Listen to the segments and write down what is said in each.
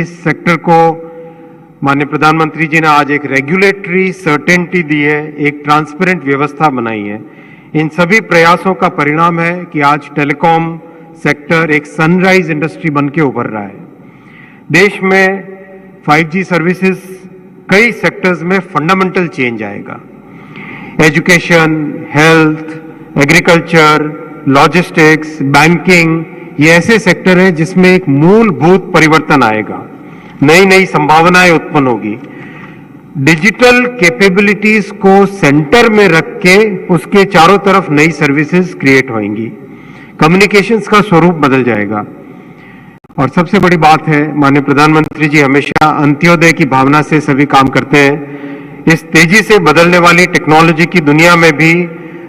इस सेक्टर को माननीय प्रधानमंत्री जी ने आज एक रेगुलेटरी सर्टेनिटी दी है, एक ट्रांसपेरेंट व्यवस्था बनाई है। इन सभी प्रयासों का परिणाम है कि आज टेलीकॉम सेक्टर एक सनराइज इंडस्ट्री बन के उभर रहा है। देश में 5G सर्विसेज कई सेक्टर्स में फंडामेंटल चेंज आएगा। Education, health, agriculture, logistics, banking, ये ऐसे सेक्टर हैं जिसमें एक मूलभूत परिवर्तन आएगा, नई नई संभावनाएं उत्पन्न होगी। डिजिटल कैपेबिलिटीज को सेंटर में रख के उसके चारों तरफ नई सर्विसेज क्रिएट होंगी, कम्युनिकेशंस का स्वरूप बदल जाएगा। और सबसे बड़ी बात है, माननीय प्रधानमंत्री जी हमेशा अंत्योदय की भावना से सभी काम करते हैं। इस तेजी से बदलने वाली टेक्नोलॉजी की दुनिया में भी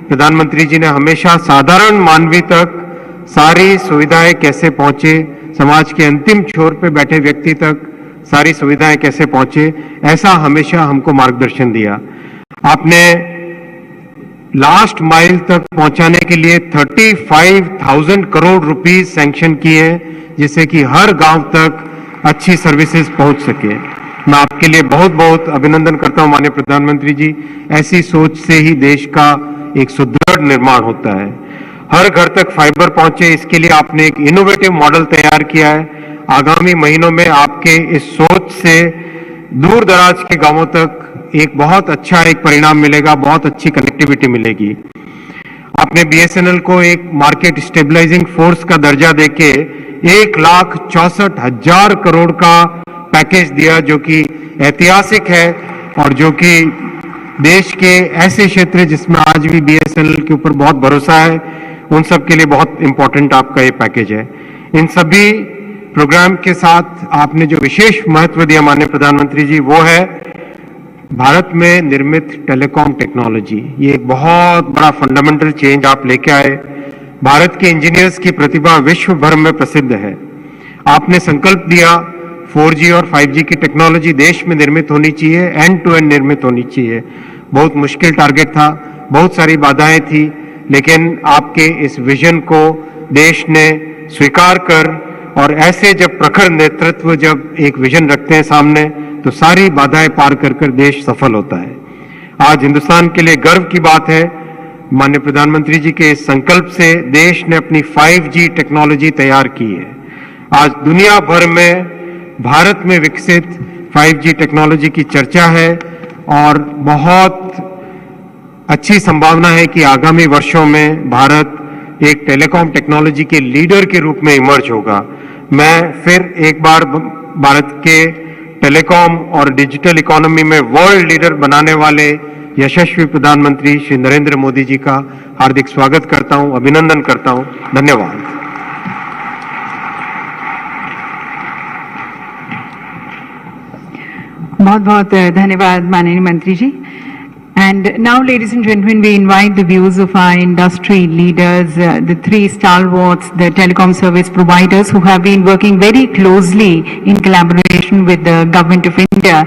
प्रधानमंत्री जी ने हमेशा साधारण मानवी तक सारी सुविधाएं कैसे पहुंचे, समाज के अंतिम छोर पे बैठे व्यक्ति तक सारी सुविधाएं कैसे पहुंचे, ऐसा हमेशा हमको मार्गदर्शन दिया। आपने लास्ट माइल तक पहुंचाने के लिए 35,000 करोड़ रुपीस सैंक्शन किए, जिससे कि हर गांव तक अच्छी सर्विसेज पहुंच सके। मैं आपके लिए बहुत बहुत अभिनंदन करता हूं माननीय प्रधानमंत्री जी। ऐसी सोच से ही देश का एक सुदृढ़ निर्माण होता है। हर घर तक फाइबर पहुंचे, इसके लिए आपने एक इनोवेटिव मॉडल तैयार किया है। आगामी महीनों में आपके इस सोच से दूर दराज के गांवों तक एक बहुत अच्छा एक परिणाम मिलेगा, बहुत अच्छी कनेक्टिविटी मिलेगी। आपने BSNL को एक मार्केट स्टेबलाइजिंग फोर्स का दर्जा देके 1,64,000 करोड़ का पैकेज दिया, जो कि ऐतिहासिक है और जो कि देश के ऐसे क्षेत्र जिसमें आज भी BSNL के ऊपर बहुत भरोसा है, उन सब के लिए बहुत इंपॉर्टेंट आपका ये पैकेज है। इन सभी प्रोग्राम के साथ आपने जो विशेष महत्व दिया माननीय प्रधानमंत्री जी, वो है भारत में निर्मित टेलीकॉम टेक्नोलॉजी। ये एक बहुत बड़ा फंडामेंटल चेंज आप लेके आए। भारत के इंजीनियर्स की प्रतिभा विश्व भर में प्रसिद्ध है। आपने संकल्प दिया 4G और 5G की टेक्नोलॉजी देश में निर्मित होनी चाहिए, एंड टू एंड निर्मित होनी चाहिए। बहुत मुश्किल टारगेट था, बहुत सारी बाधाएं थी, लेकिन आपके इस विजन को देश ने स्वीकार कर, और ऐसे जब प्रखर नेतृत्व जब एक विजन रखते हैं सामने, तो सारी बाधाएं पार कर कर देश सफल होता है। आज हिंदुस्तान के लिए गर्व की बात है, माननीय प्रधानमंत्री जी के इस संकल्प से देश ने अपनी 5G टेक्नोलॉजी तैयार की है। आज दुनिया भर में भारत में विकसित 5G टेक्नोलॉजी की चर्चा है और बहुत अच्छी संभावना है कि आगामी वर्षों में भारत एक टेलीकॉम टेक्नोलॉजी के लीडर के रूप में इमर्ज होगा। मैं फिर एक बार भारत के टेलीकॉम और डिजिटल इकोनॉमी में वर्ल्ड लीडर बनाने वाले यशस्वी प्रधानमंत्री श्री नरेंद्र मोदी जी का हार्दिक स्वागत करता हूं, अभिनंदन करता हूं। धन्यवाद। बहुत बहुत धन्यवाद माननीय मंत्री जी। And now, ladies and gentlemen, we invite the views of our industry leaders, the three stalwarts, the telecom service providers who have been working very closely in collaboration with the Government of India,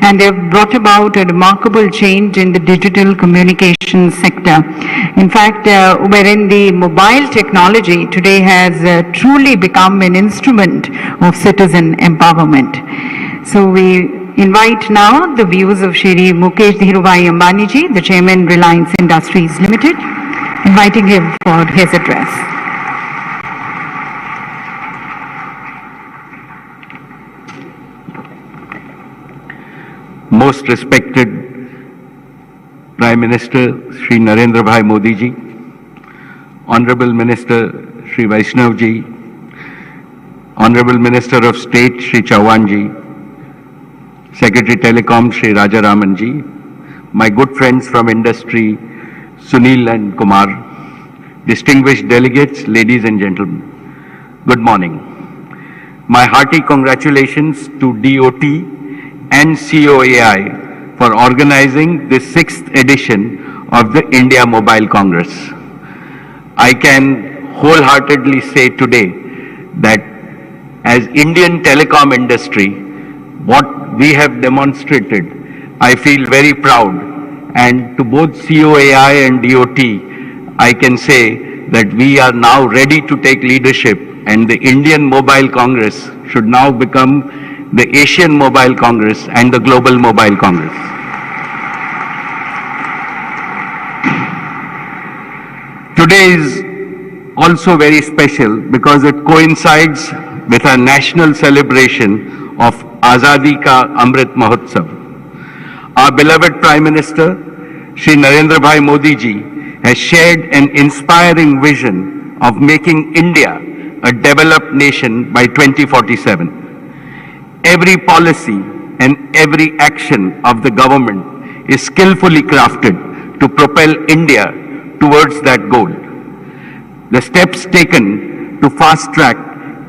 and they have brought about a remarkable change in the digital communication sector. In fact, wherein the mobile technology today has truly become an instrument of citizen empowerment. So we invite now the views of Shri Mukesh Dhirubhai Ambani ji, the Chairman, Reliance Industries Limited, inviting him for his address. Most respected Prime Minister Shri Narendra Bhai Modi ji, Honorable Minister Shri Vaishnav ji, Honorable Minister of State Shri Chauhan ji, Secretary Telecom Shri Raja Raman ji, my good friends from industry Sunil and Kumar, distinguished delegates, ladies and gentlemen, good morning. My hearty congratulations to DOT and COAI for organizing the 6th edition of the India Mobile Congress. I can wholeheartedly say today that as Indian telecom industry, what we have demonstrated, I feel very proud, and to both COAI and DOT, I can say that we are now ready to take leadership, and the Indian Mobile Congress should now become the Asian Mobile Congress, and the Global Mobile Congress. Today is also very special because it coincides with our national celebration of Azadi Ka Amrit Mahotsav. Our beloved Prime Minister, Shri Narendra Bhai Modi ji, has shared an inspiring vision of making India a developed nation by 2047. Every policy and every action of the government is skillfully crafted to propel India towards that goal. The steps taken to fast-track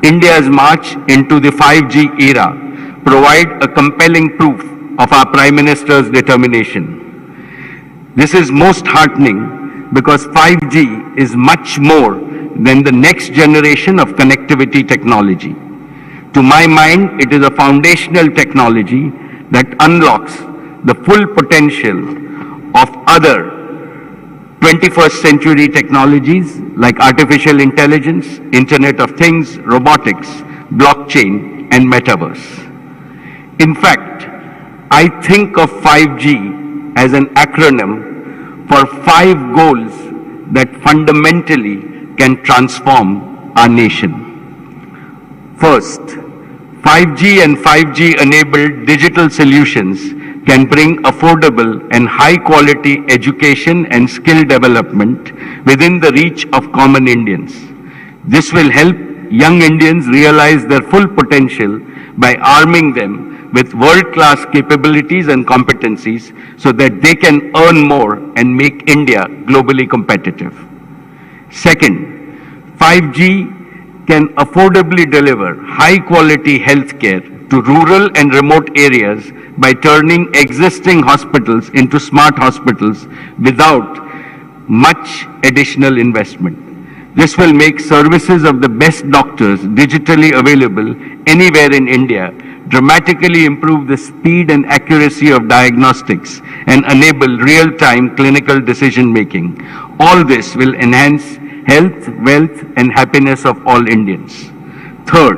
India's march into the 5G era provide a compelling proof of our Prime Minister's determination. This is most heartening because 5G is much more than the next generation of connectivity technology. To my mind, it is a foundational technology that unlocks the full potential of other 21st century technologies like artificial intelligence, Internet of Things, robotics, blockchain, and metaverse. In fact, I think of 5G as an acronym for 5 goals that fundamentally can transform our nation. First, 5G and 5G-enabled digital solutions can bring affordable and high-quality education and skill development within the reach of common Indians. This will help young Indians realize their full potential by arming them with world-class capabilities and competencies so that they can earn more and make India globally competitive. Second, 5G can affordably deliver high-quality healthcare to rural and remote areas by turning existing hospitals into smart hospitals without much additional investment. This will make services of the best doctors digitally available anywhere in India, dramatically improve the speed and accuracy of diagnostics, and enable real-time clinical decision-making. All this will enhance health, wealth, and happiness of all Indians. Third,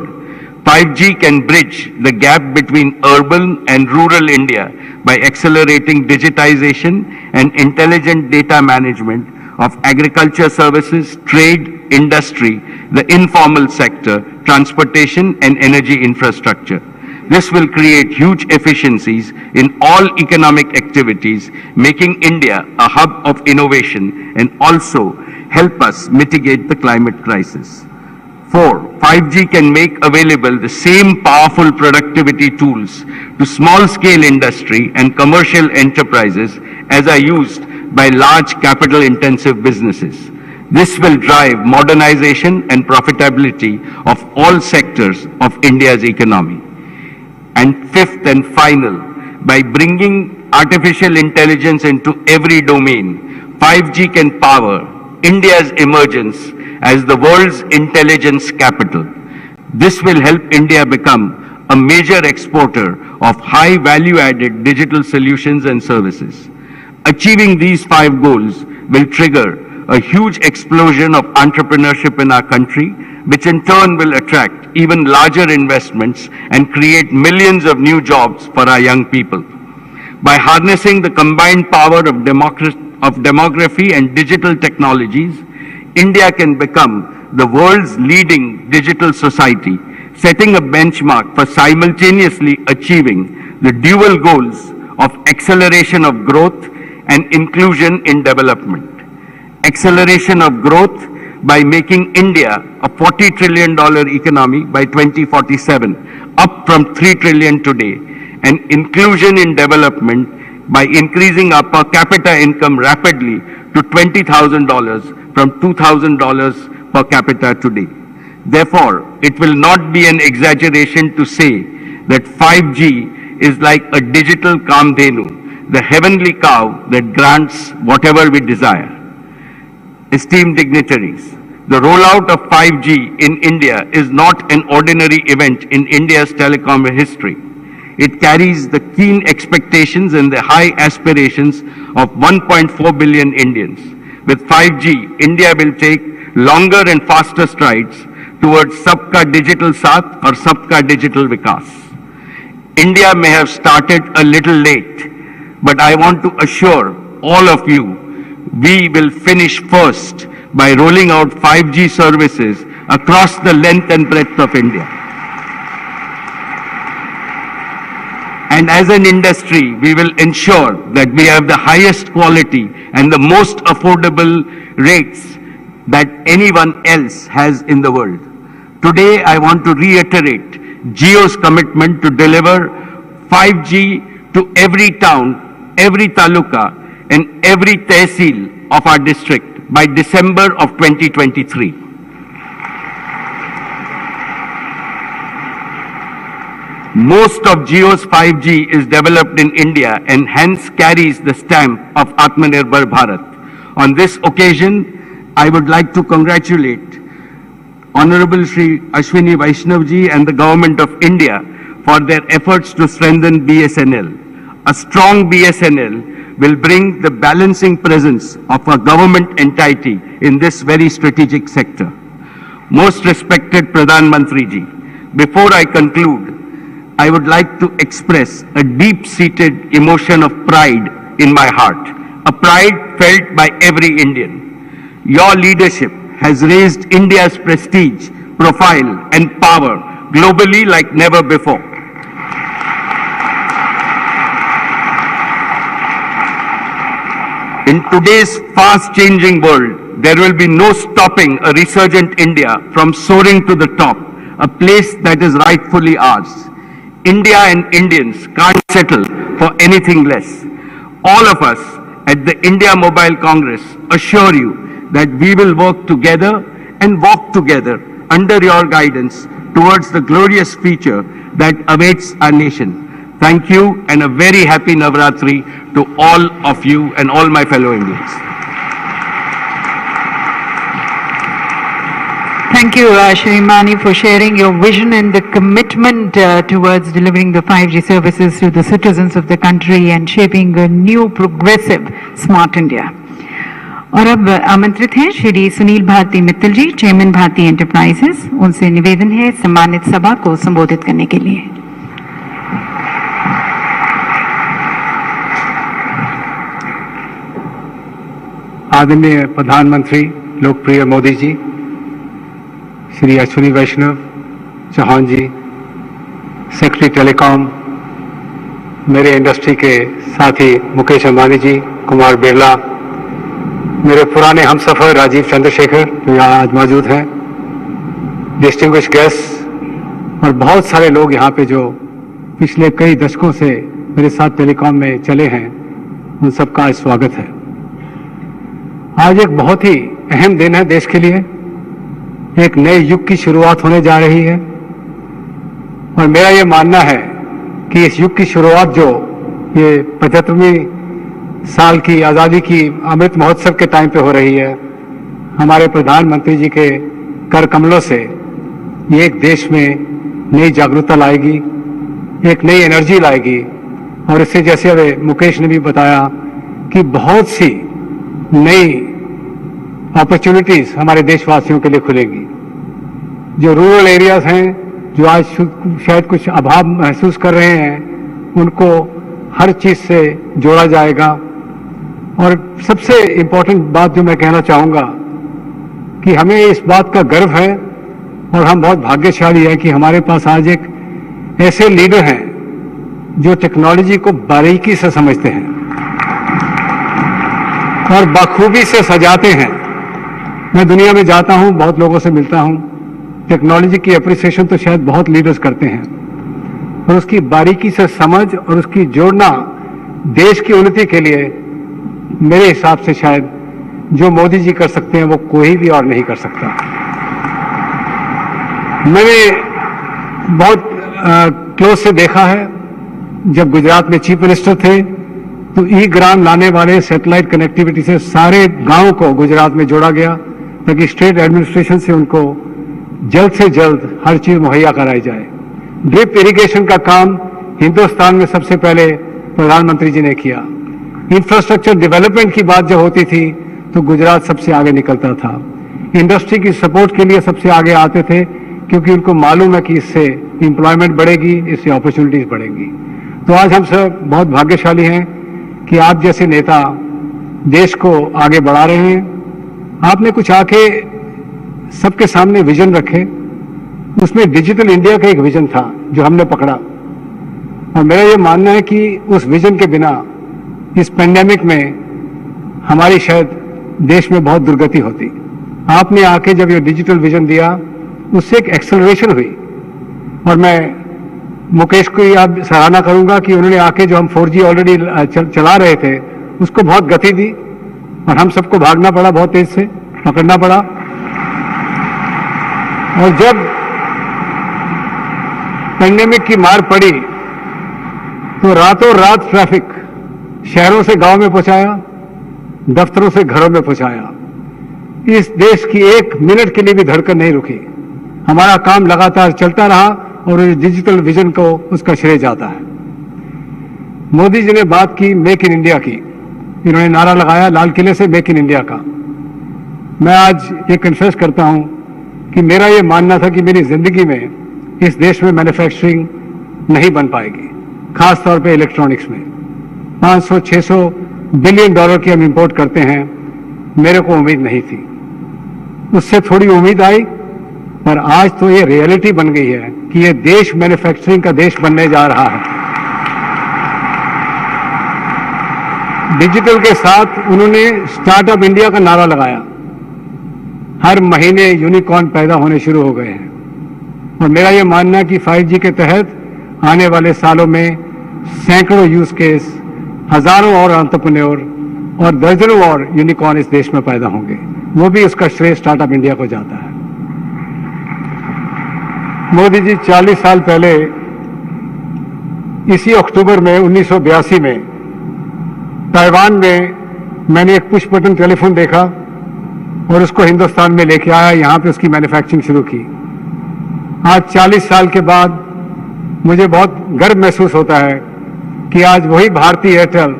5G can bridge the gap between urban and rural India by accelerating digitization and intelligent data management of agriculture services, trade, industry, the informal sector, transportation, and energy infrastructure. This will create huge efficiencies in all economic activities, making India a hub of innovation and also help us mitigate the climate crisis. 4, 5G can make available the same powerful productivity tools to small-scale industry and commercial enterprises as are used by large capital-intensive businesses. This will drive modernization and profitability of all sectors of India's economy. And fifth and final, by bringing artificial intelligence into every domain, 5G can power India's emergence as the world's intelligence capital. This will help India become a major exporter of high value-added digital solutions and services. Achieving these 5 goals will trigger a huge explosion of entrepreneurship in our country, which in turn will attract even larger investments and create millions of new jobs for our young people. By harnessing the combined power of demography and digital technologies, India can become the world's leading digital society, setting a benchmark for simultaneously achieving the dual goals of acceleration of growth and inclusion in development. Acceleration of growth by making India a $40 trillion economy by 2047, up from $3 trillion today, and inclusion in development by increasing our per capita income rapidly to $20,000 from $2,000 per capita today. Therefore, it will not be an exaggeration to say that 5G is like a digital Kamdhenu, the heavenly cow that grants whatever we desire. Esteemed dignitaries, the rollout of 5G in India is not an ordinary event in India's telecom history. It carries the keen expectations and the high aspirations of 1.4 billion Indians. With 5G, India will take longer and faster strides towards Sabka Digital Saath or Sabka Digital Vikas. India may have started a little late, but I want to assure all of you, we will finish first by rolling out 5G services across the length and breadth of India. And as an industry, we will ensure that we have the highest quality and the most affordable rates that anyone else has in the world. Today, I want to reiterate Jio's commitment to deliver 5G to every town, every taluka, and every tehsil of our district by December of 2023. Most of Jio's 5G is developed in India and hence carries the stamp of Atmanirbhar Bharat. On this occasion, I would like to congratulate Honorable Shri Ashwini Vaishnav ji and the Government of India for their efforts to strengthen BSNL. A strong BSNL will bring the balancing presence of a government entity in this very strategic sector. Most respected Pradhan Mantri ji, before I conclude, I would like to express a deep-seated emotion of pride in my heart, a pride felt by every Indian. Your leadership has raised India's prestige, profile, and power globally like never before. In today's fast-changing world, there will be no stopping a resurgent India from soaring to the top, a place that is rightfully ours. India and Indians can't settle for anything less. All of us at the India Mobile Congress assure you that we will work together and walk together under your guidance towards the glorious future that awaits our nation. Thank you and a very happy Navratri to all of you and all my fellow Indians. Thank you, Shri Mani, for sharing your vision and the commitment towards delivering the 5G services to the citizens of the country and shaping a new progressive smart India. और अब आमंत्रित हैं श्री सुनील भारती मित्तल जी, chairman Bharti enterprises. उनसे निवेदन है सम्मानित सभा को संबोधित करने के लिए। आदरणीय प्रधानमंत्री लोकप्रिय मोदी जी, श्री अश्विनी वैष्णव चौहान जी, सेक्रेटरी टेलीकॉम, मेरे इंडस्ट्री के साथी मुकेश अंबानी जी, कुमार बिरला, मेरे पुराने हमसफर राजीव चंद्रशेखर जो यहाँ आज मौजूद हैं, डिस्टिंग्विश्ड गेस्ट और बहुत सारे लोग यहाँ पे जो पिछले कई दशकों से मेरे साथ टेलीकॉम में चले हैं, उन सबका आज स्वागत है। आज एक बहुत ही अहम दिन है देश के लिए। एक नए युग की शुरुआत होने जा रही है और मेरा ये मानना है कि इस युग की शुरुआत जो ये 75वीं साल की आज़ादी की अमृत महोत्सव के टाइम पे हो रही है, हमारे प्रधानमंत्री जी के कर कमलों से ये एक देश में नई जागरूकता लाएगी, एक नई एनर्जी लाएगी और इससे जैसे अभी मुकेश ने भी बताया कि बहुत सी नई अपॉर्चुनिटीज हमारे देशवासियों के लिए खुलेगी। जो रूरल एरियाज हैं, जो आज शायद कुछ अभाव महसूस कर रहे हैं, उनको हर चीज से जोड़ा जाएगा। और सबसे इम्पोर्टेंट बात जो मैं कहना चाहूंगा कि हमें इस बात का गर्व है और हम बहुत भाग्यशाली हैं कि हमारे पास आज एक ऐसे लीडर हैं जो टेक्नोलॉजी को बारीकी से समझते हैं और बखूबी से सजाते हैं। मैं दुनिया में जाता हूं, बहुत लोगों से मिलता हूं, टेक्नोलॉजी की एप्रिसिएशन तो शायद बहुत लीडर्स करते हैं, और उसकी बारीकी से समझ और उसकी जोड़ना देश की उन्नति के लिए मेरे हिसाब से शायद जो मोदी जी कर सकते हैं वो कोई भी और नहीं कर सकता। मैंने बहुत क्लोज से देखा है, जब गुजरात में चीफ मिनिस्टर थे तो ई ग्राम लाने वाले सैटेलाइट कनेक्टिविटी से सारे गांव को गुजरात में जोड़ा गया ताकि स्टेट एडमिनिस्ट्रेशन से उनको जल्द से जल्द हर चीज मुहैया कराई जाए। ड्रिप इरिगेशन का काम हिंदुस्तान में सबसे पहले प्रधानमंत्री जी ने किया। इंफ्रास्ट्रक्चर डेवलपमेंट की बात जब होती थी तो गुजरात सबसे आगे निकलता था। इंडस्ट्री की सपोर्ट के लिए सबसे आगे आते थे क्योंकि उनको मालूम है कि इससे एम्प्लॉयमेंट बढ़ेगी, इससे अपॉर्चुनिटीज बढ़ेंगी। तो आज हम सब बहुत भाग्यशाली हैं कि आप जैसे नेता देश को आगे बढ़ा रहे हैं। आपने कुछ आके सबके सामने विजन रखे, उसमें डिजिटल इंडिया का एक विजन था जो हमने पकड़ा, और मेरा ये मानना है कि उस विजन के बिना इस पेंडेमिक में हमारी शायद देश में बहुत दुर्गति होती। आपने आके जब ये डिजिटल विजन दिया, उससे एक एक्सेलरेशन हुई, और मैं मुकेश को याद सराहना करूंगा कि उन्होंने आके जो हम 4G ऑलरेडी चला रहे थे उसको बहुत गति दी, और हम सबको भागना पड़ा, बहुत तेज से पकड़ना पड़ा। और जब पेंडेमिक की मार पड़ी तो रातों रात ट्रैफिक शहरों से गांव में पहुंचाया, दफ्तरों से घरों में पहुंचाया। इस देश की एक मिनट के लिए भी धड़कन नहीं रुकी, हमारा काम लगातार चलता रहा, और इस डिजिटल विजन को उसका श्रेय जाता है। मोदी जी ने बात की मेक इन इंडिया की, इन्होंने नारा लगाया लाल किले से मेक इन इंडिया का। मैं आज ये कन्फेस करता हूं कि मेरा ये मानना था कि मेरी जिंदगी में इस देश में मैन्युफैक्चरिंग नहीं बन पाएगी, खास तौर पे इलेक्ट्रॉनिक्स में। 500-600 बिलियन डॉलर की हम इंपोर्ट करते हैं, मेरे को उम्मीद नहीं थी। उससे थोड़ी उम्मीद आई, पर आज तो ये रियलिटी बन गई है कि ये देश मैन्युफैक्चरिंग का देश बनने जा रहा है। डिजिटल के साथ उन्होंने स्टार्टअप इंडिया का नारा लगाया, हर महीने यूनिकॉर्न पैदा होने शुरू हो गए हैं, और मेरा ये मानना है कि 5G के तहत आने वाले सालों में सैकड़ों यूज केस, हजारों और एंटरप्रेन्योर और दर्जनों और यूनिकॉर्न इस देश में पैदा होंगे। वो भी उसका श्रेय स्टार्टअप इंडिया को जाता है। मोदी जी 40 साल पहले इसी अक्टूबर में 1982 में ताइवान में मैंने एक पुश बटन टेलीफोन देखा और उसको हिंदुस्तान में लेके आया, यहां पे उसकी मैन्युफैक्चरिंग शुरू की। आज 40 साल के बाद मुझे बहुत गर्व महसूस होता है कि आज वही भारती एयरटेल,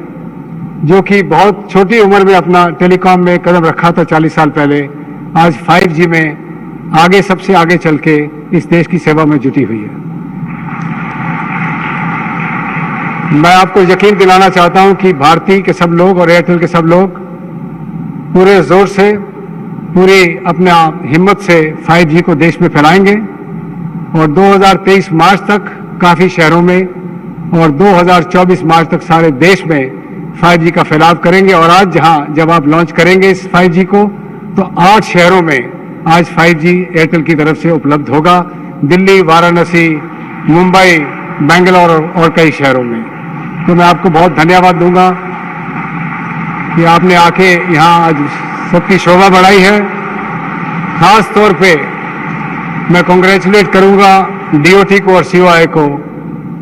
जो कि बहुत छोटी उम्र में अपना टेलीकॉम में कदम रखा था 40 साल पहले, आज 5G में आगे सबसे आगे चल के इस देश की सेवा में जुटी हुई है। मैं आपको यकीन दिलाना चाहता हूं कि भारती के सब लोग और एयरटेल के सब लोग पूरे जोर से, पूरी अपना हिम्मत से 5G को देश में फैलाएंगे, और 2023 मार्च तक काफी शहरों में और 2024 मार्च तक सारे देश में 5G का फैलाव करेंगे। और आज जब आप लॉन्च करेंगे इस 5G को, तो 8 शहरों में आज 5G एयरटेल की तरफ से उपलब्ध होगा, दिल्ली, वाराणसी, मुंबई, बेंगलोर और कई शहरों में। तो मैं आपको बहुत धन्यवाद दूंगा कि आपने आके यहाँ आज सबकी शोभा बढ़ाई है। खास तौर पे मैं कांग्रेचुलेट करूंगा DOT को और COI को,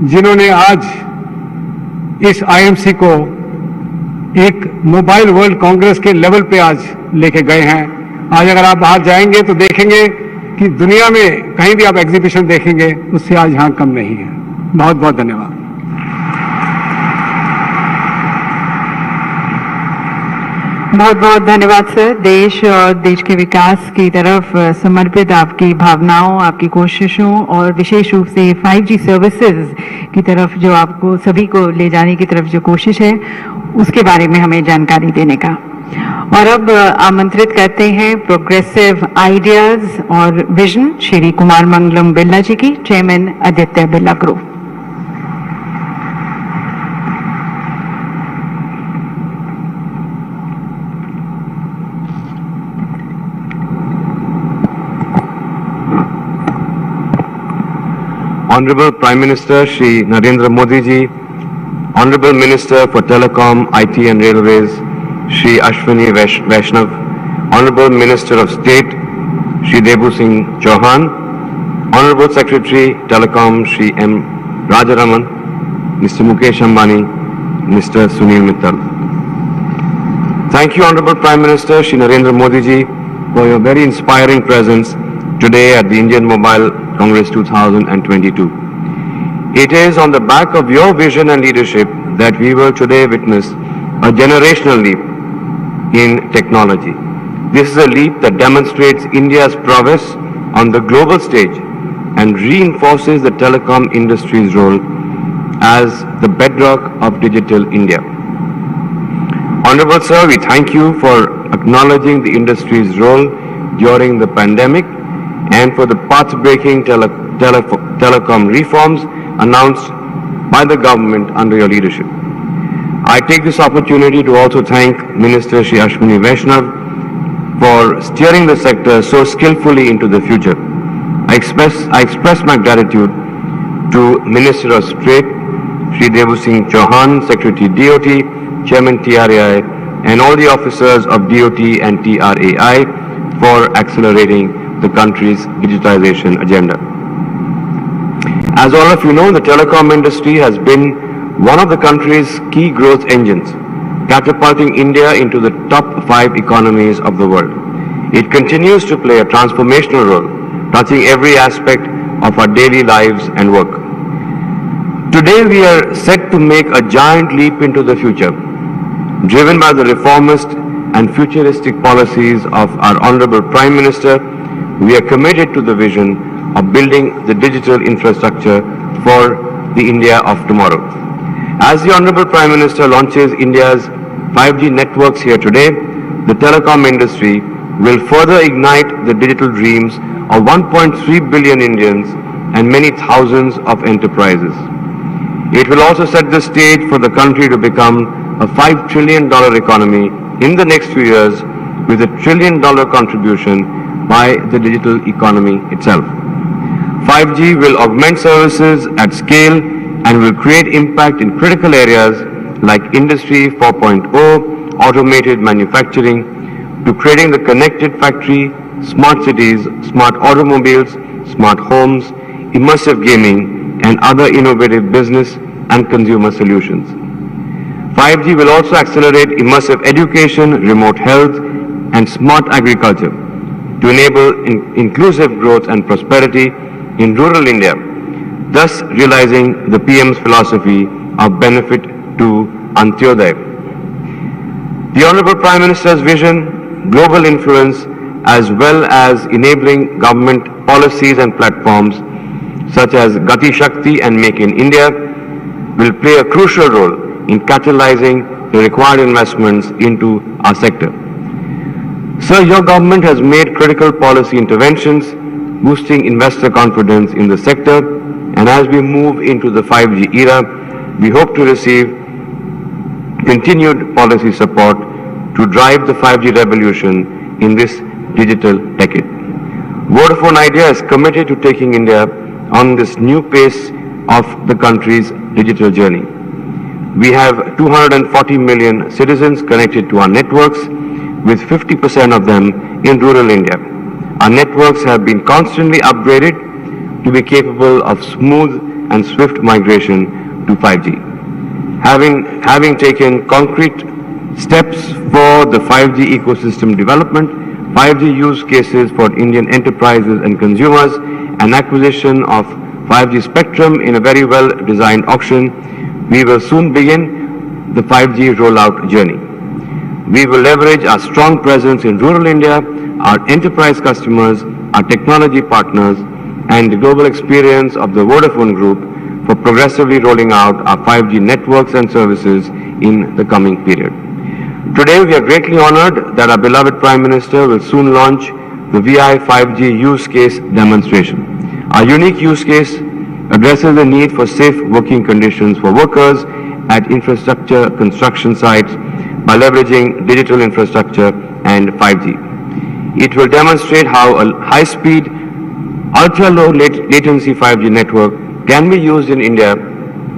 जिन्होंने आज इस IMC को एक मोबाइल वर्ल्ड कांग्रेस के लेवल पे आज लेके गए हैं। आज अगर आप बाहर जाएंगे तो देखेंगे कि दुनिया में कहीं भी आप एग्जीबिशन देखेंगे, उससे आज यहाँ कम नहीं है। बहुत बहुत धन्यवाद। बहुत बहुत धन्यवाद सर। देश और देश के विकास की तरफ समर्पित आपकी भावनाओं, आपकी कोशिशों और विशेष रूप से 5G सर्विसेज की तरफ जो आपको सभी को ले जाने की तरफ जो कोशिश है, उसके बारे में हमें जानकारी देने का। और अब आमंत्रित करते हैं प्रोग्रेसिव आइडियाज और विजन श्री कुमार मंगलम बिरला जी की, chairman Aditya Birla group. Honorable Prime Minister Shri Narendra Modi ji, Honorable Minister for Telecom, IT and Railways Shri Ashwini Vaishnav, Honorable Minister of State Shri Debu Singh Chauhan, Honorable Secretary Telecom Shri M. Rajaraman, Mr. Mukesh Ambani, Mr. Sunil Mittal. Thank you, Honorable Prime Minister Shri Narendra Modi ji, for your very inspiring presence today at the Indian Mobile Congress 2022. It is on the back of your vision and leadership that we will today witness a generational leap in technology. This is a leap that demonstrates India's prowess on the global stage and reinforces the telecom industry's role as the bedrock of digital India. Honorable Sir, we thank you for acknowledging the industry's role during the pandemic and for the path-breaking telecom reforms announced by the government under your leadership. I take this opportunity to also thank Minister Shri Ashwini Vaishnav for steering the sector so skillfully into the future. I express my gratitude to Minister of State Shri Devu Singh Chauhan, Secretary DOT, Chairman TRAI, and all the officers of DOT and TRAI for accelerating the country's digitization agenda. As all of you know, the telecom industry has been one of the country's key growth engines, catapulting India into the top 5 economies of the world. It continues to play a transformational role, touching every aspect of our daily lives and work. Today we are set to make a giant leap into the future, driven by the reformist and futuristic policies of our Honorable Prime Minister. We are committed to the vision of building the digital infrastructure for the India of tomorrow. As the Honorable Prime Minister launches India's 5G networks here today, the telecom industry will further ignite the digital dreams of 1.3 billion Indians and many thousands of enterprises. It will also set the stage for the country to become a $5 trillion economy in the next few years, with a $1 trillion contribution by the digital economy itself. 5G will augment services at scale and will create impact in critical areas like Industry 4.0, automated manufacturing, to creating the connected factory, smart cities, smart automobiles, smart homes, immersive gaming, and other innovative business and consumer solutions. 5G will also accelerate immersive education, remote health, and smart agriculture to enable inclusive growth and prosperity in rural India, thus realizing the PM's philosophy of benefit to Antyodaya. The Honorable Prime Minister's vision, global influence, as well as enabling government policies and platforms such as Gati Shakti and Make in India will play a crucial role in catalyzing the required investments into our sector. Sir, your government has made critical policy interventions, boosting investor confidence in the sector, and as we move into the 5G era, we hope to receive continued policy support to drive the 5G revolution in this digital decade. Vodafone Idea is committed to taking India on this new pace of the country's digital journey. We have 240 million citizens connected to our networks, with 50% of them in rural India. Our networks have been constantly upgraded to be capable of smooth and swift migration to 5G. Having taken concrete steps for the 5G ecosystem development, 5G use cases for Indian enterprises and consumers, and acquisition of 5G spectrum in a very well-designed auction, we will soon begin the 5G rollout journey. We will leverage our strong presence in rural India, our enterprise customers, our technology partners, and the global experience of the Vodafone Group for progressively rolling out our 5G networks and services in the coming period. Today, we are greatly honored that our beloved Prime Minister will soon launch the VI 5G use case demonstration. Our unique use case addresses the need for safe working conditions for workers at infrastructure construction sites by leveraging digital infrastructure and 5G. It will demonstrate how a high-speed, ultra-low latency 5G network can be used in India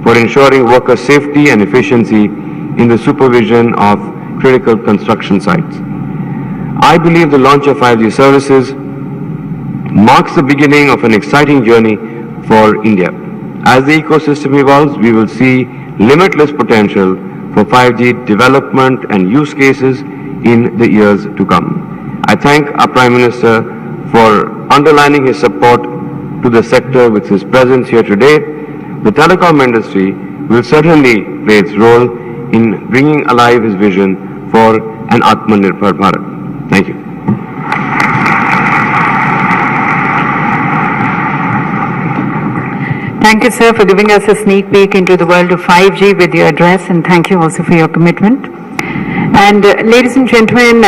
for ensuring worker safety and efficiency in the supervision of critical construction sites. I believe the launch of 5G services marks the beginning of an exciting journey for India. As the ecosystem evolves, we will see limitless potential for 5G development and use cases in the years to come. I thank our Prime Minister for underlining his support to the sector with his presence here today. The telecom industry will certainly play its role in bringing alive his vision for an Atmanirbhar Bharat. Thank you. Thank you, sir, for giving us a sneak peek into the world of 5G with your address, and thank you also for your commitment. And ladies and gentlemen,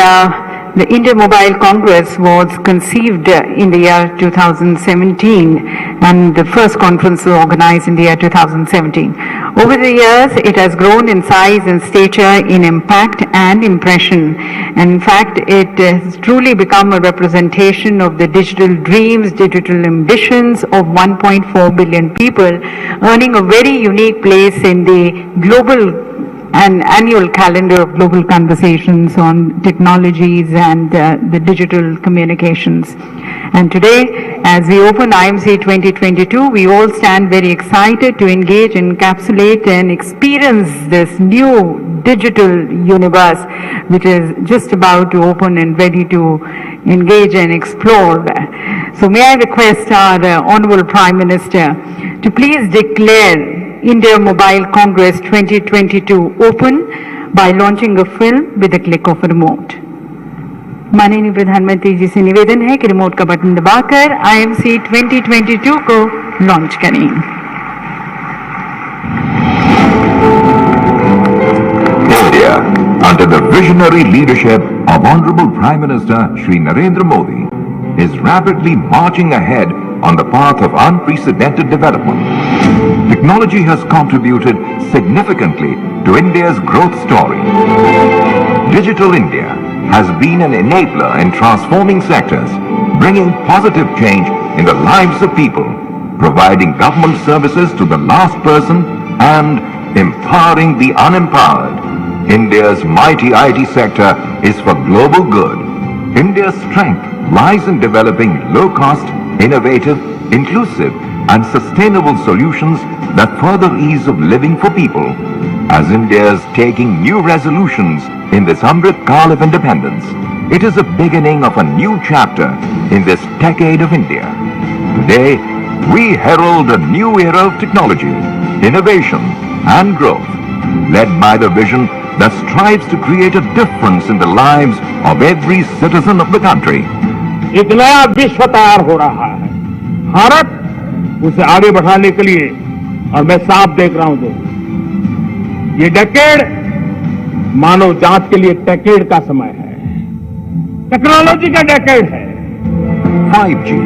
the India Mobile Congress was conceived in the year 2017, and the first conference was organized in the year 2017. Over the years, it has grown in size and stature, in impact and impression. And in fact, it has truly become a representation of the digital dreams, digital ambitions of 1.4 billion people, earning a very unique place in the global an annual calendar of global conversations on technologies and the digital communications. And today, as we open IMC 2022, we all stand very excited to engage, encapsulate and experience this new digital universe which is just about to open and ready to engage and explore. So may I request our Honorable Prime Minister to please declare India Mobile Congress 2022 open by launching a film with a click of a remote. माननीय प्रधानमंत्री जी से निवेदन है कि remote का button दबाकर IMC 2022 को launch करें। India, under the visionary leadership of Honorable Prime Minister Shri Narendra Modi, is rapidly marching ahead on the path of unprecedented development. Technology has contributed significantly to India's growth story. Digital India has been an enabler in transforming sectors, bringing positive change in the lives of people, providing government services to the last person, and empowering the unempowered. India's mighty IT sector is for global good. India's strength lies in developing low-cost, innovative, inclusive, and sustainable solutions that further ease of living for people. As India is taking new resolutions in this Amrit Kaal of independence, it is a beginning of a new chapter in this decade of India. Today, we herald a new era of technology, innovation, and growth, led by the vision that strives to create a difference in the lives of every citizen of the country. एक नया विश्व तैयार हो रहा है, भारत उसे आगे बढ़ाने के लिए, और मैं साफ देख रहा हूं दोस्तों, ये डेकेड मानव जात के लिए डेकेड का समय है, टेक्नोलॉजी का डेकेड है। 5G,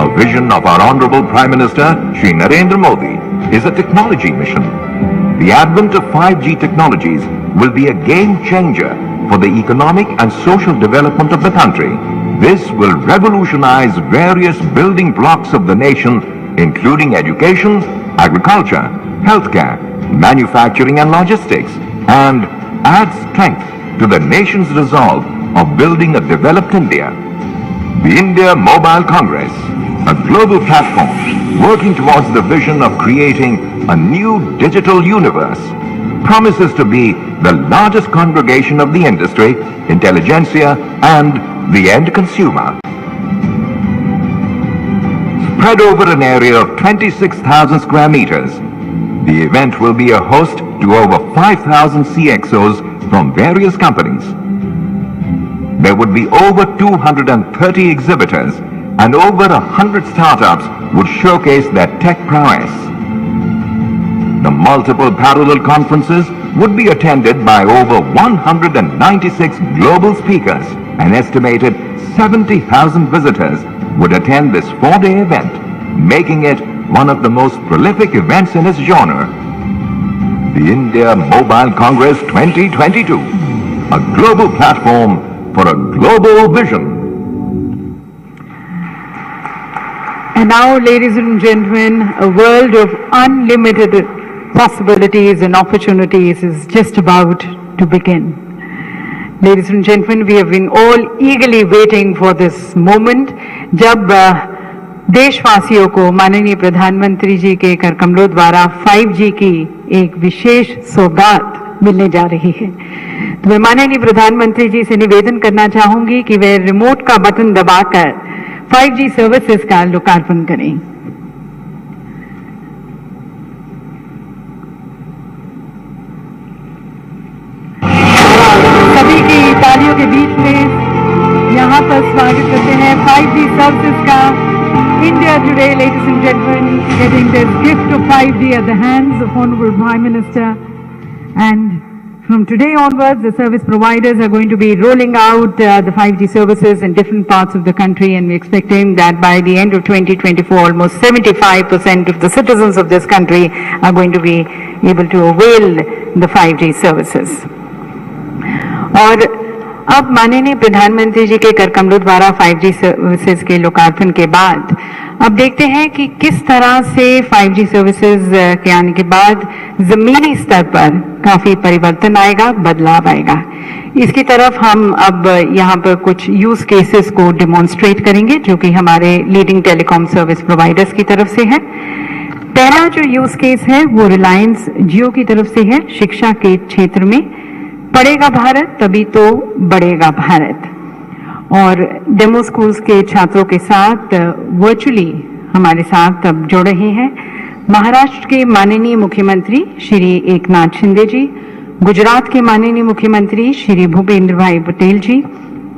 a vision of our Honorable Prime Minister Shri Narendra Modi, is a technology mission. The advent of 5G technologies will be a game changer for the economic and social development of the country. This will revolutionize various building blocks of the nation, including education, agriculture, healthcare, manufacturing and logistics, and add strength to the nation's resolve of building a developed India. The India Mobile Congress, a global platform working towards the vision of creating a new digital universe, promises to be the largest congregation of the industry, intelligentsia, and the end consumer. Spread over an area of 26,000 square meters, the event will be a host to over 5,000 CXOs from various companies. There would be over 230 exhibitors, and over 100 startups would showcase their tech prowess. The multiple parallel conferences would be attended by over 196 global speakers. An estimated 70,000 visitors would attend this 4-day event, making it one of the most prolific events in its genre. The India Mobile Congress 2022, a global platform for a global vision. And now, ladies and gentlemen, a world of unlimited possibilities and opportunities is just about to begin. Ladies and gentlemen, we have been all eagerly waiting for this moment जब देशवासियों को माननीय प्रधानमंत्री जी के कर कमलों द्वारा 5G की एक विशेष सौगात मिलने जा रही है। तो मैं माननीय प्रधानमंत्री जी से निवेदन करना चाहूंगी कि वे रिमोट का बटन दबाकर 5G सर्विसेज का लोकार्पण करें। सभी की तालियों के बीच में यहाँ पर स्वागत करते हैं 5G सर्विसेज का India today, ladies and gentlemen, getting this gift of 5G at the hands of Honorable Prime Minister. And from today onwards, the service providers are going to be rolling out the 5G services in different parts of the country, and we're expecting that by the end of 2024, almost 75% of the citizens of this country are going to be able to avail the 5G services. और अब माननीय प्रधानमंत्री जी के कर कमलों द्वारा 5G services के लोकार्पण के बाद अब देखते हैं कि किस तरह से 5G सर्विसेज के आने के बाद जमीनी स्तर पर काफी परिवर्तन आएगा, बदलाव आएगा। इसकी तरफ हम अब यहाँ पर कुछ यूज केसेस को डेमोन्स्ट्रेट करेंगे जो कि हमारे लीडिंग टेलीकॉम सर्विस प्रोवाइडर्स की तरफ से है। पहला जो यूज केस है वो रिलायंस जियो की तरफ से है। शिक्षा के क्षेत्र में पढ़ेगा भारत तभी तो बढ़ेगा भारत, और डेमो स्कूल्स के छात्रों के साथ वर्चुअली हमारे साथ अब जुड़ रहे हैं महाराष्ट्र के माननीय मुख्यमंत्री श्री एकनाथ शिंदे जी, गुजरात के माननीय मुख्यमंत्री श्री भूपेंद्र भाई पटेल जी,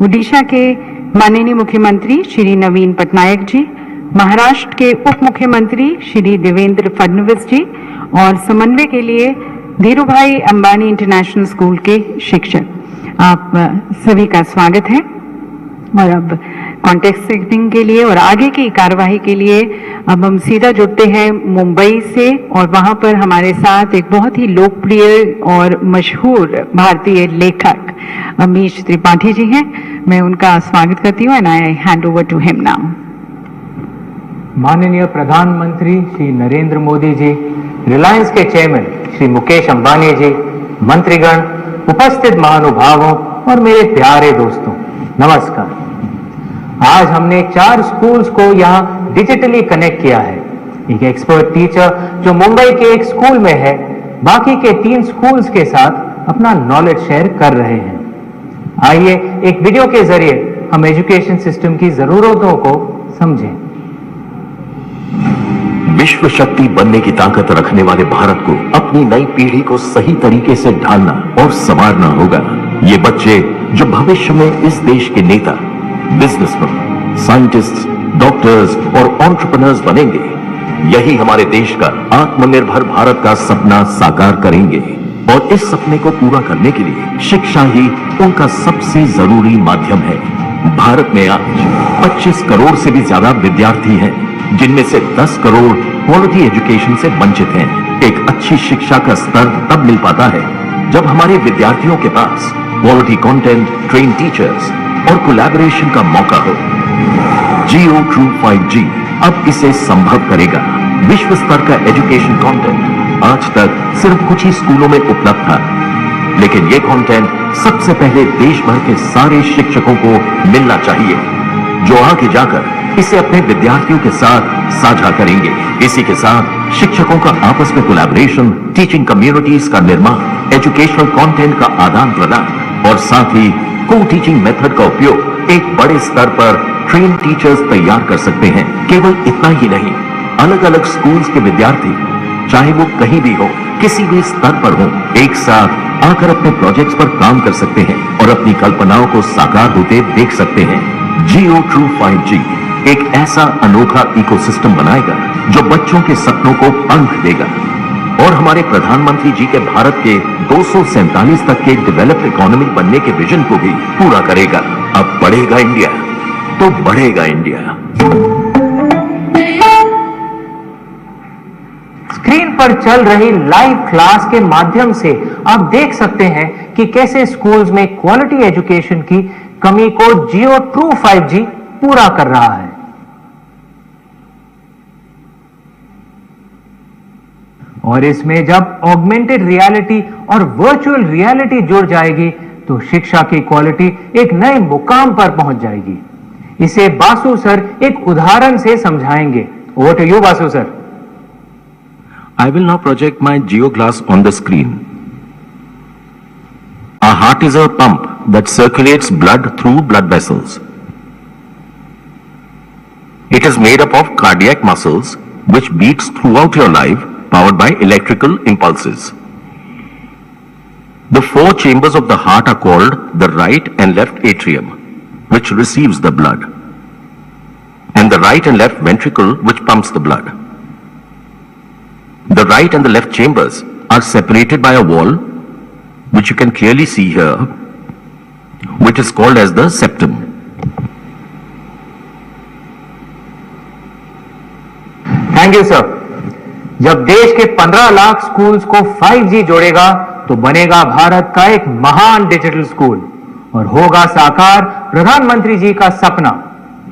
ओडिशा के माननीय मुख्यमंत्री श्री नवीन पटनायक जी, महाराष्ट्र के उप मुख्यमंत्री श्री देवेंद्र फडणवीस जी, और समन्वय के लिए धीरूभाई अंबानी इंटरनेशनल स्कूल के शिक्षक। आप सभी का स्वागत है। और अब कॉन्टेक्स्ट सेटिंग के लिए और आगे की कार्यवाही के लिए अब हम सीधा जुड़ते हैं मुंबई से, और वहां पर हमारे साथ एक बहुत ही लोकप्रिय और मशहूर भारतीय लेखक अमीश त्रिपाठी जी हैं। मैं उनका स्वागत करती हूँ and I hand over to him now. माननीय प्रधानमंत्री श्री नरेंद्र मोदी जी, रिलायंस के चेयरमैन श्री मुकेश अंबानी जी, मंत्रीगण, उपस्थित महानुभावों और मेरे प्यारे दोस्तों, नमस्कार। आज हमने 4 स्कूल्स को यहाँ डिजिटली कनेक्ट किया है। एक एक्सपर्ट टीचर जो मुंबई के एक स्कूल में है, बाकी के 3 स्कूल्स के साथ अपना नॉलेज शेयर कर रहे हैं। आइए एक वीडियो के जरिए हम एजुकेशन सिस्टम की जरूरतों को समझें। विश्व शक्ति बनने की ताकत रखने वाले भारत को अपनी नई पीढ़ी को सही तरीके से ढालना और संवारना होगा। ये बच्चे जो भविष्य में इस देश के नेता, बिजनेसमैन, साइंटिस्ट, डॉक्टर्स और एंटरप्रेन्योर्स बनेंगे, यही हमारे देश का आत्मनिर्भर भारत का सपना साकार करेंगे। और इस सपने को पूरा करने के लिए शिक्षा ही उनका सबसे जरूरी माध्यम है। भारत में आज 25 करोड़ से भी ज्यादा विद्यार्थी हैं, जिनमें से 10 करोड़ क्वालिटी एजुकेशन से वंचित हैं। एक अच्छी शिक्षा का स्तर तब मिल पाता है जब हमारे विद्यार्थियों के पास क्वालिटी कंटेंट, ट्रेन टीचर्स और कोलैबोरेशन का मौका हो। जियो ट्रू 5G अब इसे संभव करेगा। विश्व स्तर का एजुकेशन कंटेंट आज तक सिर्फ कुछ ही स्कूलों में उपलब्ध था, लेकिन ये कंटेंट सबसे पहले देश भर के सारे शिक्षकों को मिलना चाहिए, जो आगे जाकर इसे अपने विद्यार्थियों के साथ साझा करेंगे। इसी के साथ शिक्षकों का आपस में कोलैबोरेशन, टीचिंग कम्युनिटीज का निर्माण, एजुकेशनल कंटेंट का आदान प्रदान और साथ ही को टीचिंग मेथड का उपयोग एक बड़े स्तर पर ट्रेन टीचर्स तैयार कर सकते हैं। केवल इतना ही नहीं, अलग अलग स्कूल्स के विद्यार्थी, चाहे वो कहीं भी हो, किसी भी स्तर पर हो, एक साथ आकर अपने प्रोजेक्ट्स पर काम कर सकते हैं और अपनी कल्पनाओं को साकार होते देख सकते हैं। जियो ट्रू 5G एक ऐसा अनोखा इकोसिस्टम बनाएगा जो बच्चों के सपनों को पंख देगा और हमारे प्रधानमंत्री जी के भारत के 247 तक के डेवलप्ड इकोनॉमी बनने के विजन को भी पूरा करेगा। अब बढ़ेगा इंडिया तो बढ़ेगा इंडिया। स्क्रीन पर चल रही लाइव क्लास के माध्यम से आप देख सकते हैं कि कैसे स्कूल्स में क्वालिटी एजुकेशन की कमी को जियो ट्रू 5G पूरा कर रहा है। और इसमें जब ऑगमेंटेड रियलिटी और वर्चुअल रियलिटी जुड़ जाएगी तो शिक्षा की क्वालिटी एक नए मुकाम पर पहुंच जाएगी। इसे बासु सर एक उदाहरण से समझाएंगे। Over to you Basu sir. I will now project my Geo glass on the screen. Our heart is a pump that circulates blood through blood vessels. It is made up of cardiac muscles which beats throughout your life, powered by electrical impulses. The 4 chambers of the heart are called the right and left atrium, which receives the blood. And and the right and left ventricle which pumps the blood. The right and the left chambers are separated by a wall, which you can clearly see here, which is called as the septum. Thank you sir. जब देश के 15 lakh schools को 5G जोड़ेगा तो बनेगा भारत का एक महान डिजिटल स्कूल और होगा साकार प्रधानमंत्री जी का सपना,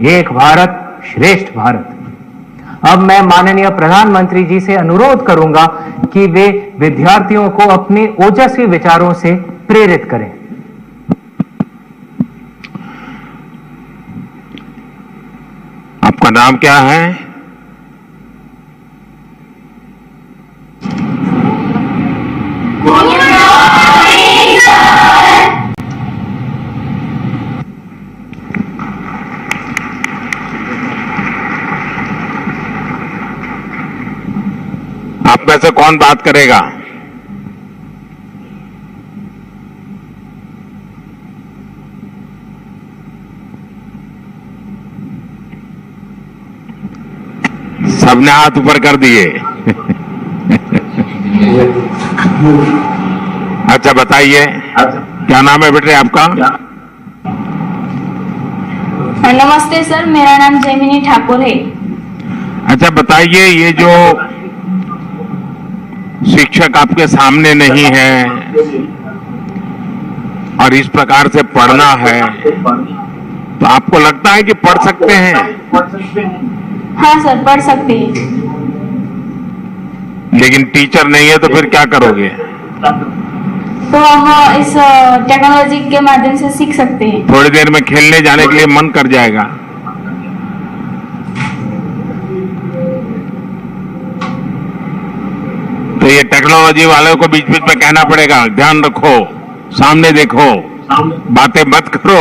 एक भारत श्रेष्ठ भारत। अब मैं माननीय प्रधानमंत्री जी से अनुरोध करूंगा कि वे विद्यार्थियों को अपने ओजस्वी विचारों से प्रेरित करें। आपका नाम क्या है? आप में से कौन बात करेगा? सबने हाथ ऊपर कर दिए। अच्छा बताइए, क्या नाम है बेटे आपका? नमस्ते सर, मेरा नाम जैमिनी ठाकुर है। अच्छा बताइए, ये जो शिक्षक आपके सामने नहीं है और इस प्रकार से पढ़ना है, तो आपको लगता है कि पढ़ सकते हैं? हाँ सर, पढ़ सकते हैं। लेकिन टीचर नहीं है तो फिर क्या करोगे? तो हम इस टेक्नोलॉजी के माध्यम से सीख सकते हैं। थोड़ी देर में खेलने जाने के लिए मन कर जाएगा। तो ये टेक्नोलॉजी वालों को बीच बीच में कहना पड़ेगा, ध्यान रखो, सामने देखो, बातें मत करो,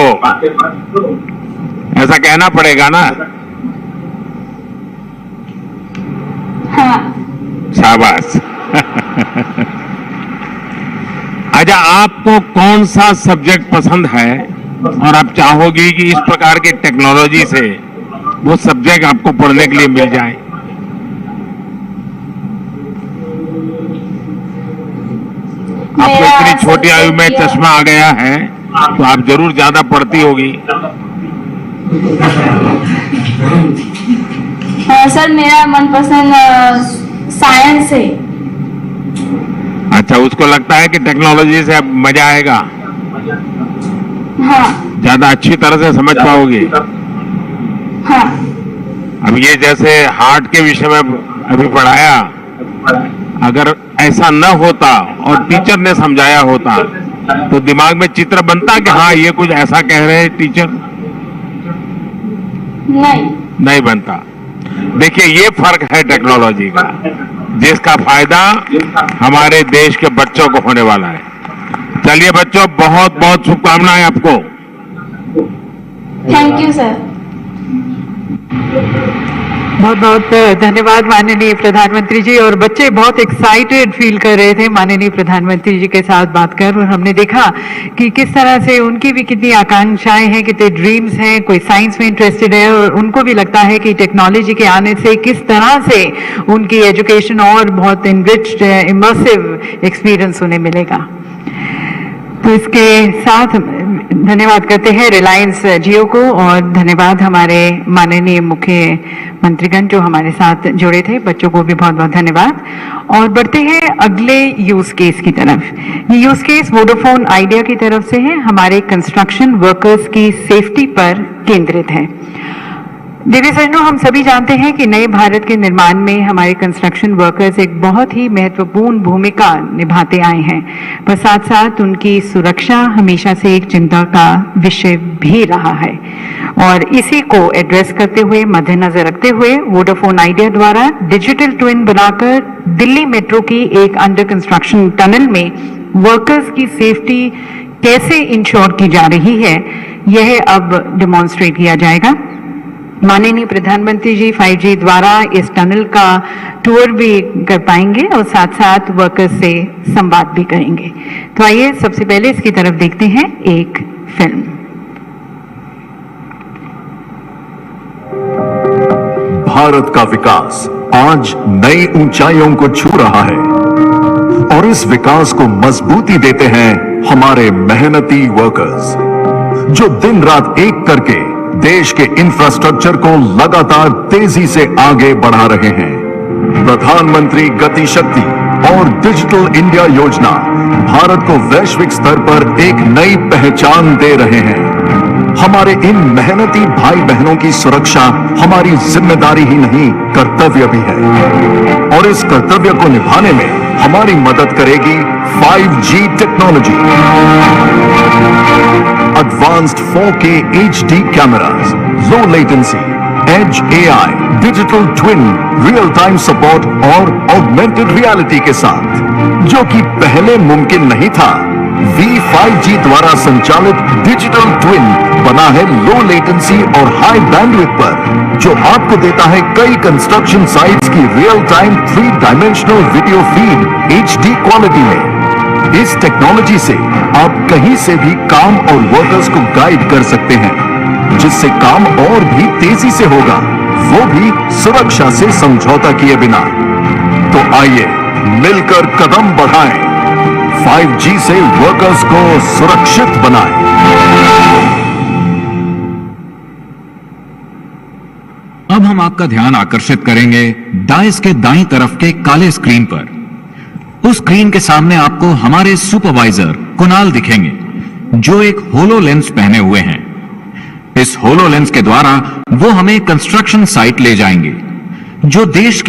ऐसा कहना पड़ेगा ना? हाँ। शाबाश। अच्छा, आपको कौन सा सब्जेक्ट पसंद है और आप चाहोगी कि इस प्रकार की टेक्नोलॉजी से वो सब्जेक्ट आपको पढ़ने के लिए मिल जाए? आपको इतनी छोटी आयु में चश्मा आ गया है तो आप जरूर ज्यादा पढ़ती होगी। सर, मेरा मनपसंद साइंस है। अच्छा, उसको लगता है कि टेक्नोलॉजी से अब मजा आएगा, हाँ। ज्यादा अच्छी तरह से समझ पाओगे। हाँ। अब ये जैसे हार्ट के विषय में अभी पढ़ाया, अगर ऐसा न होता और टीचर ने समझाया होता तो दिमाग में चित्र बनता कि हाँ ये कुछ ऐसा कह रहे हैं टीचर? नहीं बनता। देखिए, ये फर्क है टेक्नोलॉजी का, जिसका फायदा हमारे देश के बच्चों को होने वाला है। चलिए बच्चों, बहुत बहुत शुभकामनाएं आपको। Thank you sir. बहुत बहुत धन्यवाद माननीय प्रधानमंत्री जी। और बच्चे बहुत एक्साइटेड फील कर रहे थे माननीय प्रधानमंत्री जी के साथ बात कर, और हमने देखा कि किस तरह से उनकी भी कितनी आकांक्षाएं हैं, कितने ड्रीम्स हैं, कोई साइंस में इंटरेस्टेड है और उनको भी लगता है कि टेक्नोलॉजी के आने से किस तरह से उनकी एजुकेशन और बहुत इनरिच्ड इमर्सिव एक्सपीरियंस उन्हें मिलेगा। तो इसके साथ धन्यवाद करते हैं रिलायंस जियो को, और धन्यवाद हमारे माननीय मुख्यमंत्रीगण जो हमारे साथ जुड़े थे। बच्चों को भी बहुत बहुत धन्यवाद। और बढ़ते हैं अगले यूज केस की तरफ। ये यूज केस वोडाफोन आइडिया की तरफ से है, हमारे कंस्ट्रक्शन वर्कर्स की सेफ्टी पर केंद्रित है। देवी सज्जनों, हम सभी जानते हैं कि नए भारत के निर्माण में हमारे कंस्ट्रक्शन वर्कर्स एक बहुत ही महत्वपूर्ण भूमिका निभाते आए हैं, पर साथ साथ उनकी सुरक्षा हमेशा से एक चिंता का विषय भी रहा है। और इसी को एड्रेस करते हुए, मद्देनजर रखते हुए वोडाफोन आइडिया द्वारा डिजिटल ट्विन बनाकर दिल्ली मेट्रो की एक अंडर कंस्ट्रक्शन टनल में वर्कर्स की सेफ्टी कैसे इंश्योर की जा रही है, यह अब डिमॉन्स्ट्रेट किया जाएगा। माननीय प्रधानमंत्री जी 5G द्वारा इस टनल का टूर भी कर पाएंगे और साथ साथ वर्कर्स से संवाद भी करेंगे। तो आइए सबसे पहले इसकी तरफ देखते हैं एक फिल्म। भारत का विकास आज नई ऊंचाइयों को छू रहा है और इस विकास को मजबूती देते हैं हमारे मेहनती वर्कर्स, जो दिन रात एक करके देश के इंफ्रास्ट्रक्चर को लगातार तेजी से आगे बढ़ा रहे हैं। प्रधानमंत्री गति शक्ति और डिजिटल इंडिया योजना भारत को वैश्विक स्तर पर एक नई पहचान दे रहे हैं। हमारे इन मेहनती भाई बहनों की सुरक्षा हमारी जिम्मेदारी ही नहीं, कर्तव्य भी है और इस कर्तव्य को निभाने में हमारी मदद करेगी 5G technology. Advanced 4K HD cameras, low latency, edge AI, digital twin, real time support और ऑगमेंटेड रियलिटी के साथ, जो कि पहले मुमकिन नहीं था। V5G द्वारा संचालित डिजिटल ट्विन बना है लो लेटेंसी और हाई बैंडविड्थ पर, जो आपको देता है कई कंस्ट्रक्शन साइट्स की real time 3 dimensional video feed HD quality में। इस टेक्नोलॉजी से आप कहीं से भी काम और वर्कर्स को गाइड कर सकते हैं, जिससे काम और भी तेजी से होगा, वो भी सुरक्षा से समझौता किए बिना। तो आइए मिलकर कदम बढ़ाएं, 5G से वर्कर्स को सुरक्षित बनाएं। अब हम आपका ध्यान आकर्षित करेंगे डाइस के दाईं तरफ के काले स्क्रीन पर। उस स्क्रीन के सामने आपको हमारे सुपरवाइजर कुणाल दिखेंगे, जो एक होलो लेंस पहने हुए हैं। इस होलो लेंस के द्वारा वो हमें कंस्ट्रक्शन साइट ले जाएंगे, जो देश की